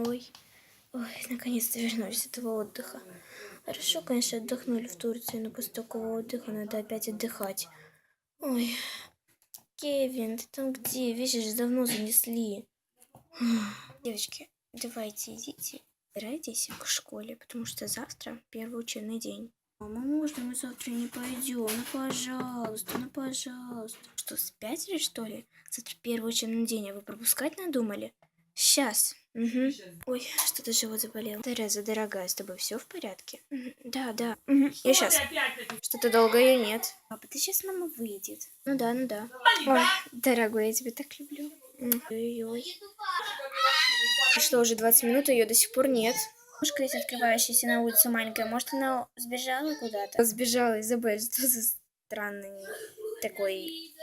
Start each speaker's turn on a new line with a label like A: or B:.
A: Ой, ой, наконец-то вернулись с этого отдыха. Хорошо, конечно, отдохнули в Турции, но после такого отдыха надо опять отдыхать. Ой, Кевин, ты там где? Вещи же давно занесли. Девочки, давайте идите, собирайтесь к школе, потому что завтра первый учебный день. Мама, можно мы завтра не пойдем? Ну, пожалуйста, ну, пожалуйста. Что, спятили, что ли? Завтра первый учебный день, а вы пропускать надумали? Сейчас. Угу. Ой, что-то живот заболел. Тереза, дорогая, с тобой все в порядке? Мгм. Да, да. Угу. Я сейчас. Что-то долго ее нет. Папа, ты сейчас мама выйдет. Ну да, ну да. Ой, дорогой, я тебя так люблю. Ой-ой-ой. Прошло уже 20 минут, а ее до сих пор нет. Мушка здесь открывающаяся на улицу маленькая. Может, она сбежала куда-то? Сбежала, Изабель. Что за странный такой